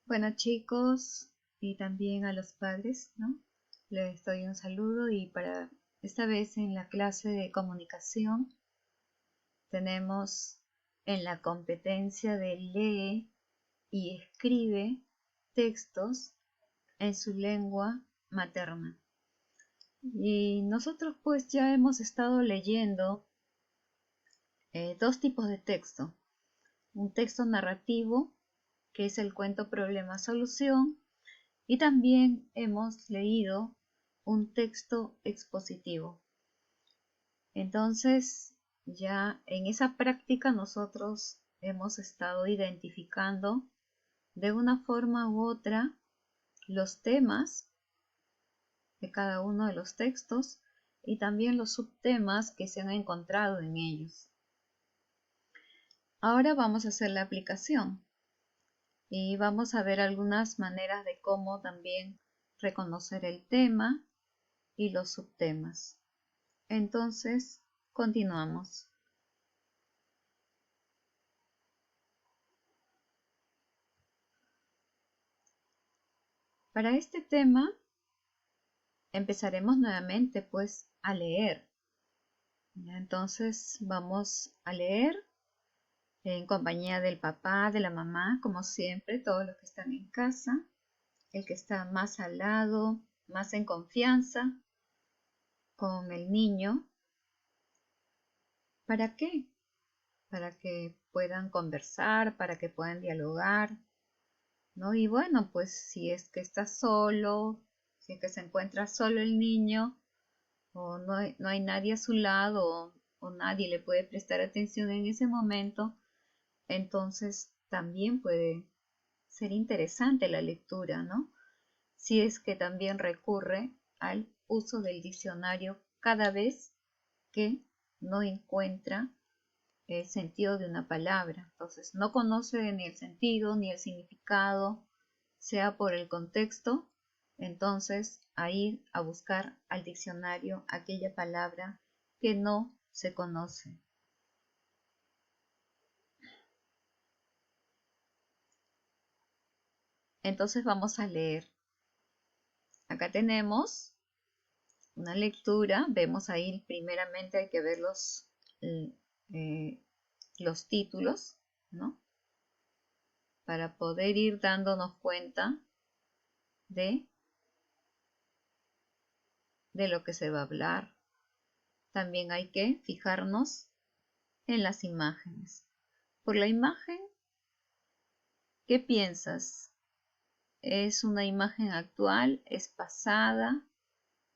Bueno, chicos, y también a los padres, ¿no? Les doy un saludo y para esta vez en la clase de comunicación tenemos en la competencia de lee y escribe textos en su lengua materna. Y nosotros pues ya hemos estado leyendo dos tipos de texto. Un texto narrativo, que es el cuento problema-solución, y también hemos leído un texto expositivo. Entonces, ya en esa práctica nosotros hemos estado identificando de una forma u otra los temas de cada uno de los textos y también los subtemas que se han encontrado en ellos. Ahora vamos a hacer la aplicación y vamos a ver algunas maneras de cómo también reconocer el tema y los subtemas. Entonces, continuamos. Para este tema, empezaremos nuevamente pues a leer. Entonces, vamos a leer en compañía del papá, de la mamá, como siempre, todos los que están en casa, el que está más al lado, más en confianza con el niño. ¿Para qué? Para que puedan conversar, para que puedan dialogar, ¿no? Y bueno, pues si es que está solo, si es que se encuentra solo el niño, o no hay nadie a su lado, o nadie le puede prestar atención en ese momento, entonces también puede ser interesante la lectura, ¿no? Si es que también recurre al uso del diccionario cada vez que no encuentra el sentido de una palabra. Entonces, no conoce ni el sentido ni el significado, sea por el contexto, entonces a ir a buscar al diccionario aquella palabra que no se conoce. Entonces vamos a leer. Acá tenemos una lectura, vemos ahí primeramente hay que ver los títulos, ¿no? Para poder ir dándonos cuenta de lo que se va a hablar. También hay que fijarnos en las imágenes. Por la imagen, ¿qué piensas? ¿Es una imagen actual? ¿Es pasada?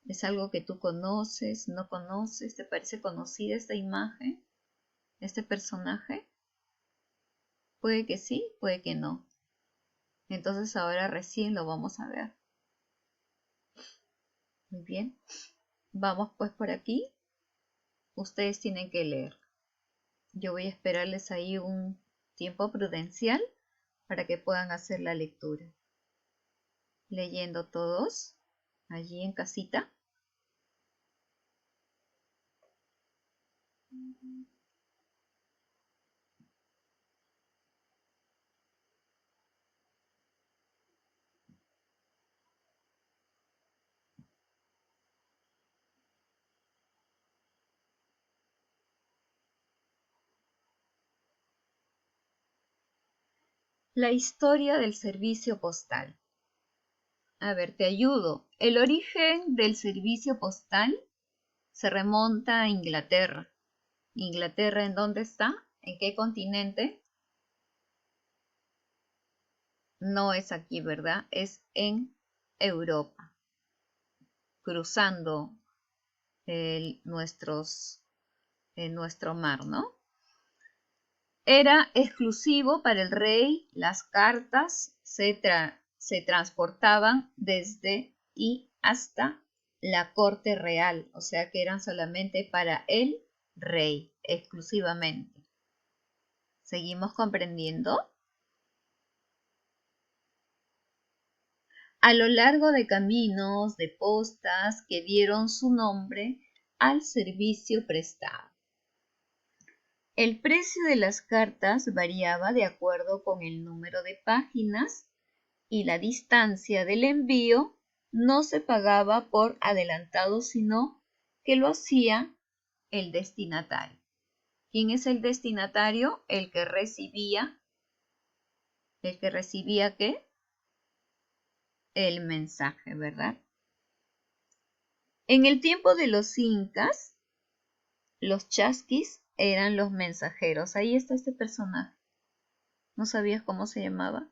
¿Es algo que tú conoces? ¿No conoces? ¿Te parece conocida esta imagen? ¿Este personaje? Puede que sí, puede que no. Entonces ahora recién lo vamos a ver. Muy bien. Vamos pues por aquí. Ustedes tienen que leer. Yo voy a esperarles ahí un tiempo prudencial para que puedan hacer la lectura. Leyendo todos allí en casita. La historia del servicio postal. A ver, te ayudo. El origen del servicio postal se remonta a Inglaterra. ¿Inglaterra en dónde está? ¿En qué continente? No es aquí, ¿verdad? Es en Europa, cruzando nuestro mar, ¿no? Era exclusivo para el rey, las cartas se transportaban desde y hasta la corte real, o sea que eran solamente para el rey, exclusivamente. ¿Seguimos comprendiendo? A lo largo de caminos, de postas que dieron su nombre al servicio prestado. El precio de las cartas variaba de acuerdo con el número de páginas y la distancia del envío no se pagaba por adelantado, sino que lo hacía el destinatario. ¿Quién es el destinatario? El que recibía ¿qué? El mensaje, ¿verdad? En el tiempo de los incas, los chasquis eran los mensajeros. Ahí está este personaje. ¿No sabías cómo se llamaba?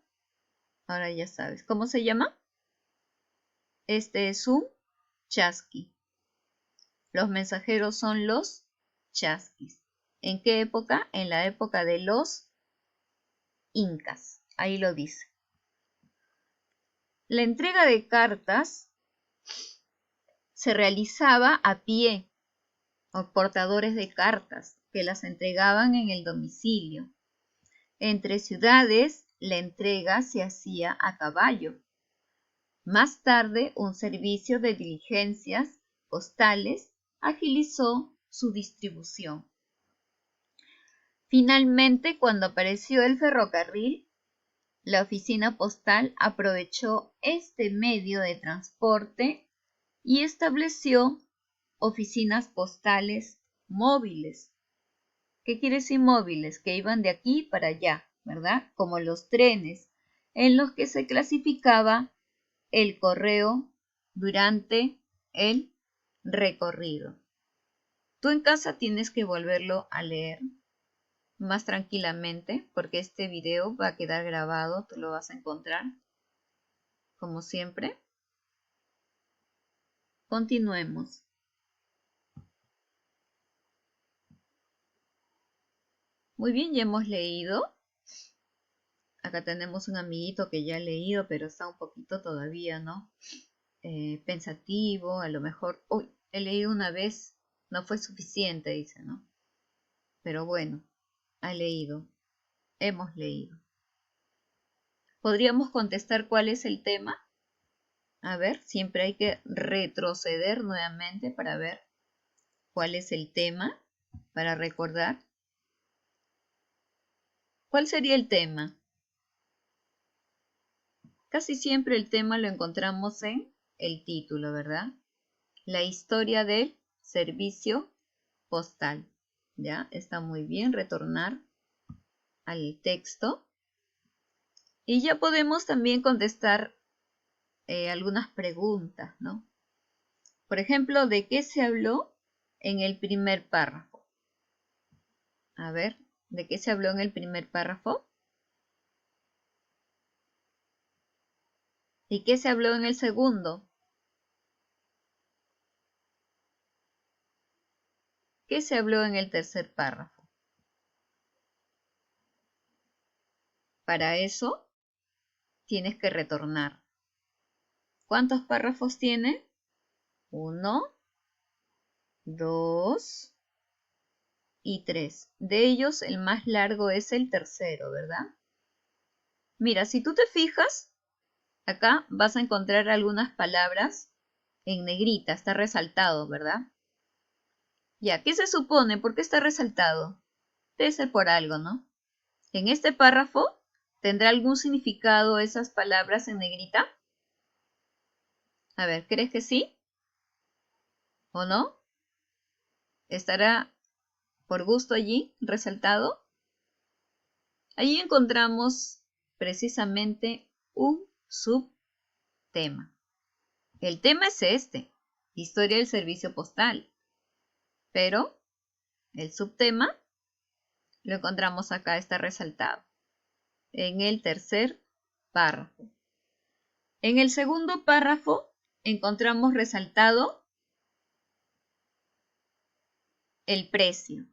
Ahora ya sabes. ¿Cómo se llama? Este es un chasqui. Los mensajeros son los chasquis. ¿En qué época? En la época de los incas. Ahí lo dice. La entrega de cartas se realizaba a pie o portadores de cartas que las entregaban en el domicilio. Entre ciudades, la entrega se hacía a caballo. Más tarde, un servicio de diligencias postales agilizó su distribución. Finalmente, cuando apareció el ferrocarril, la oficina postal aprovechó este medio de transporte y estableció oficinas postales móviles. ¿Qué quiere decir móviles? Que iban de aquí para allá, ¿verdad? Como los trenes, en los que se clasificaba el correo durante el recorrido. Tú en casa tienes que volverlo a leer más tranquilamente, porque este video va a quedar grabado, tú lo vas a encontrar, como siempre. Continuemos. Muy bien, ya hemos leído. Acá tenemos un amiguito que ya ha leído, pero está un poquito todavía, ¿no? Pensativo, a lo mejor, uy, he leído una vez, no fue suficiente, dice, ¿no? Pero bueno, ha leído, hemos leído. ¿Podríamos contestar cuál es el tema? A ver, siempre hay que retroceder nuevamente para ver cuál es el tema, para recordar. ¿Cuál sería el tema? Casi siempre el tema lo encontramos en el título, ¿verdad? La historia del servicio postal. ¿Ya? Está muy bien retornar al texto. Y ya podemos también contestar algunas preguntas, ¿no? Por ejemplo, ¿de qué se habló en el primer párrafo? A ver, ¿de qué se habló en el primer párrafo? ¿Y qué se habló en el segundo? ¿Qué se habló en el tercer párrafo? Para eso tienes que retornar. ¿Cuántos párrafos tiene? 1, 2 y 3. De ellos el más largo es el tercero, ¿verdad? Mira, si tú te fijas, acá vas a encontrar algunas palabras en negrita, está resaltado, ¿verdad? Ya, ¿qué se supone? ¿Por qué está resaltado? Debe ser por algo, ¿no? En este párrafo, ¿tendrá algún significado esas palabras en negrita? A ver, ¿crees que sí? ¿O no? ¿Estará por gusto allí resaltado? Allí encontramos precisamente un subtema. El tema es este, historia del servicio postal. Pero el subtema lo encontramos acá, está resaltado, en el tercer párrafo. En el segundo párrafo encontramos resaltado el precio.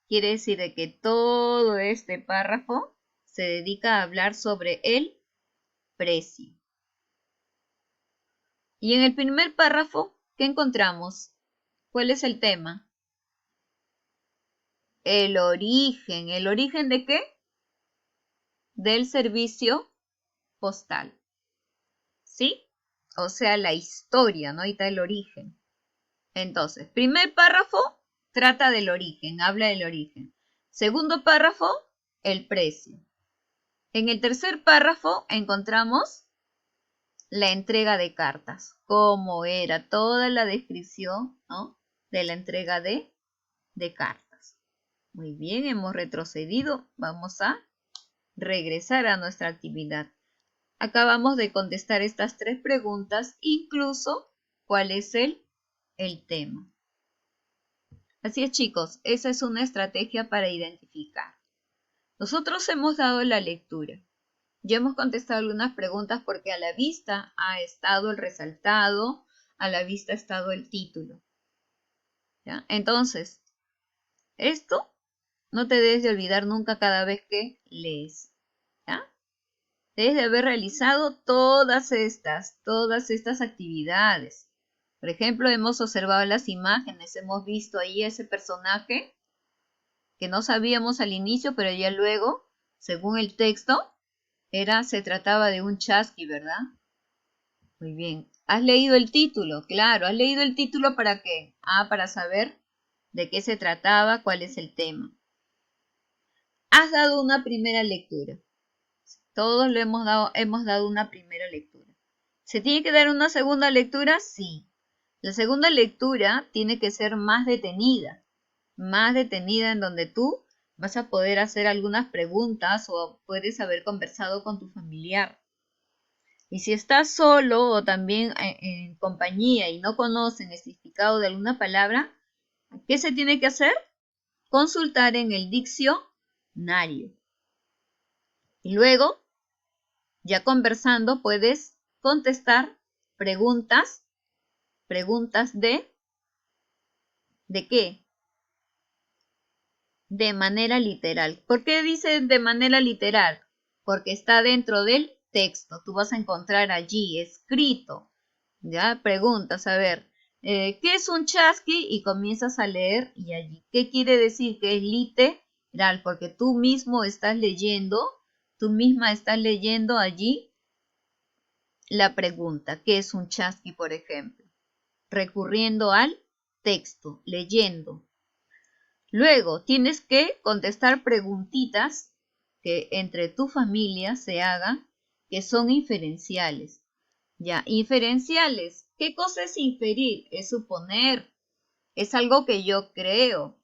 Quiere decir de que todo este párrafo se dedica a hablar sobre el precio. Y en el primer párrafo, ¿qué encontramos? ¿Cuál es el tema? El origen. ¿El origen de qué? Del servicio postal. ¿Sí? O sea, la historia, ¿no? Ahí está el origen. Entonces, primer párrafo trata del origen, habla del origen. Segundo párrafo, el precio. En el tercer párrafo encontramos la entrega de cartas, cómo era toda la descripción, ¿no?, de la entrega de cartas. Muy bien, hemos retrocedido. Vamos a regresar a nuestra actividad. Acabamos de contestar estas 3 preguntas, incluso cuál es el tema. Así es, chicos, esa es una estrategia para identificar. Nosotros hemos dado la lectura. Ya hemos contestado algunas preguntas porque a la vista ha estado el resaltado, a la vista ha estado el título. ¿Ya? Entonces, esto no te debes de olvidar nunca cada vez que lees. ¿Ya? Debes de haber realizado todas estas actividades. Por ejemplo, hemos observado las imágenes, hemos visto ahí ese personaje que no sabíamos al inicio, pero ya luego, según el texto, se trataba de un chasqui, ¿verdad? Muy bien. ¿Has leído el título? Claro, ¿has leído el título para qué? Para saber de qué se trataba, cuál es el tema. Has dado una primera lectura. Todos hemos dado una primera lectura. ¿Se tiene que dar una segunda lectura? Sí. La segunda lectura tiene que ser más detenida en donde tú vas a poder hacer algunas preguntas o puedes haber conversado con tu familiar. Y si estás solo o también en compañía y no conocen el significado de alguna palabra, ¿qué se tiene que hacer? Consultar en el diccionario. Y luego, ya conversando, puedes contestar preguntas ¿de qué? De manera literal. ¿Por qué dice de manera literal? Porque está dentro del texto. Tú vas a encontrar allí escrito. ¿Ya? Preguntas, a ver, ¿qué es un chasqui? Y comienzas a leer y allí. ¿Qué quiere decir que es literal? Porque tú misma estás leyendo allí la pregunta. ¿Qué es un chasqui, por ejemplo? Recurriendo al texto, leyendo. Luego tienes que contestar preguntitas que entre tu familia se hagan, que son inferenciales. Ya, inferenciales. ¿Qué cosa es inferir? Es suponer. Es algo que yo creo.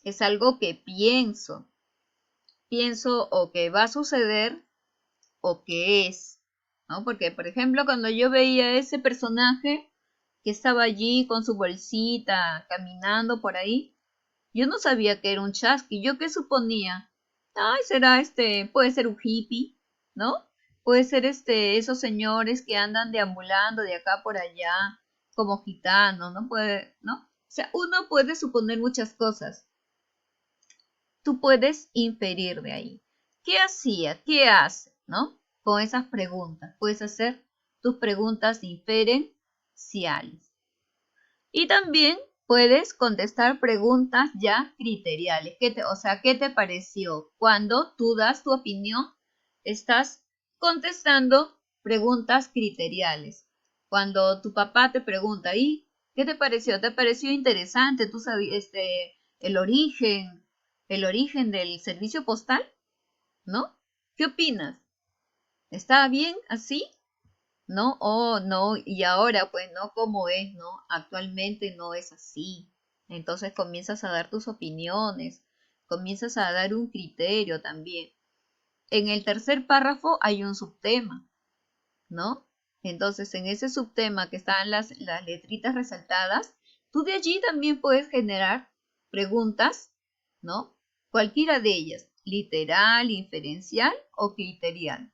Es algo que pienso. Pienso o que va a suceder o que es. ¿No? Porque, por ejemplo, cuando yo veía a ese personaje que estaba allí con su bolsita caminando por ahí, yo no sabía que era un chasqui. ¿Yo qué suponía? Ay, será puede ser un hippie, ¿no? Puede ser esos señores que andan deambulando de acá por allá como gitanos, ¿no? ¿No? O sea, uno puede suponer muchas cosas. Tú puedes inferir de ahí. ¿Qué hacía? ¿Qué hace? ¿No? Con esas preguntas. Puedes hacer tus preguntas inferenciales. Y también puedes contestar preguntas ya criteriales. ¿Qué te pareció? Cuando tú das tu opinión, estás contestando preguntas criteriales. Cuando tu papá te pregunta, ¿y qué te pareció? ¿Te pareció interesante? ¿Tú sabías el origen del servicio postal? ¿No? ¿Qué opinas? ¿Está bien así? ¿No? Oh, no, y ahora pues no como es, ¿no? Actualmente no es así. Entonces comienzas a dar tus opiniones, comienzas a dar un criterio también. En el tercer párrafo hay un subtema, ¿no? Entonces en ese subtema que están las letritas resaltadas, tú de allí también puedes generar preguntas, ¿no? Cualquiera de ellas, literal, inferencial o criterial.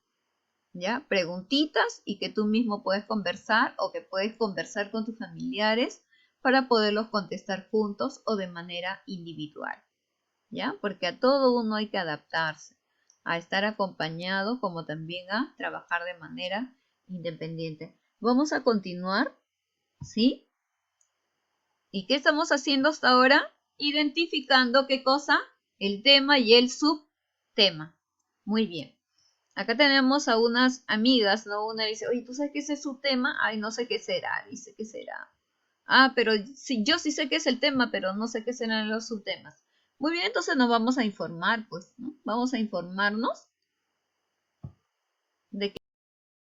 ¿Ya? Preguntitas y que tú mismo puedes conversar o que puedes conversar con tus familiares para poderlos contestar juntos o de manera individual, ¿ya? Porque a todo uno hay que adaptarse, a estar acompañado como también a trabajar de manera independiente. Vamos a continuar, ¿sí? ¿Y qué estamos haciendo hasta ahora? Identificando qué cosa, el tema y el subtema. Muy bien. Acá tenemos a unas amigas, ¿no? Una dice, oye, ¿tú sabes qué ese es su tema? Ay, no sé qué será, dice, ¿qué será? Pero sí, yo sí sé qué es el tema, pero no sé qué serán los subtemas. Muy bien, entonces nos vamos a informar, pues, ¿no? Vamos a informarnos de qué